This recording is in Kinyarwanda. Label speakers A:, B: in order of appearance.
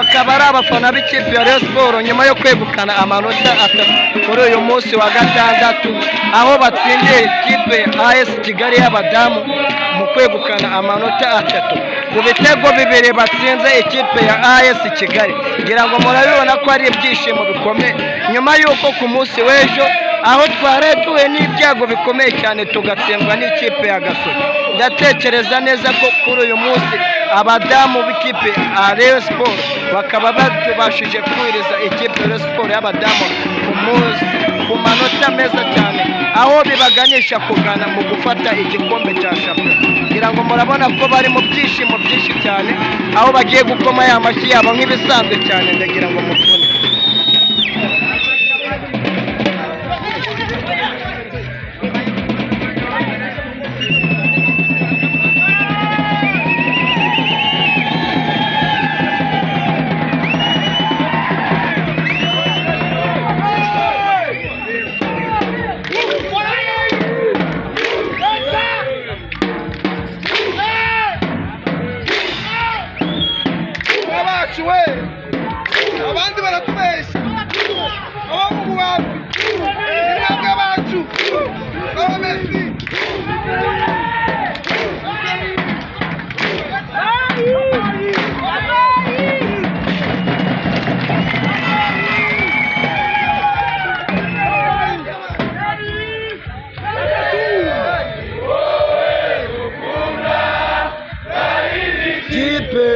A: bakaba ari abafana b'ikipe ya Rayon Sports nyuma yo kwegukana amanota atatu kuri uyu munsi wa gatandatu, aho batsindiye ikipe AS Kigali y'abadamu mu kwegukana amanota atatu ku bitego bibiri batsinze ikipe ya AS Kigali. Ngira ngo murabibona ko ari ibyishimo bikomeye nyuma y'uko ku munsi w'ejo aho twaretuwe n'ibyago bikomeye cyane tugatsindwa n'ikipe ya Gasogi. Ndatekereza neza ko kuri uyu munsi abadamu b'ikipe ya Rayon Sports bakaba batubashije kwiriza ikipe ya Rayon Sports y'abadamu ku manota meza cyane, aho bibaganisha kugana mu gufata igikombe cya shampiyona. Ngira ngo murabona ko bari mu byishimo byinshi cyane, aho bagiye gukoma ya mashyi yabo nk'ibisanzwe cyane. Ndagira ngo mukone
B: abandi baratubeshya abahungu bacu intambwe bacu baba Messi.
A: Kipe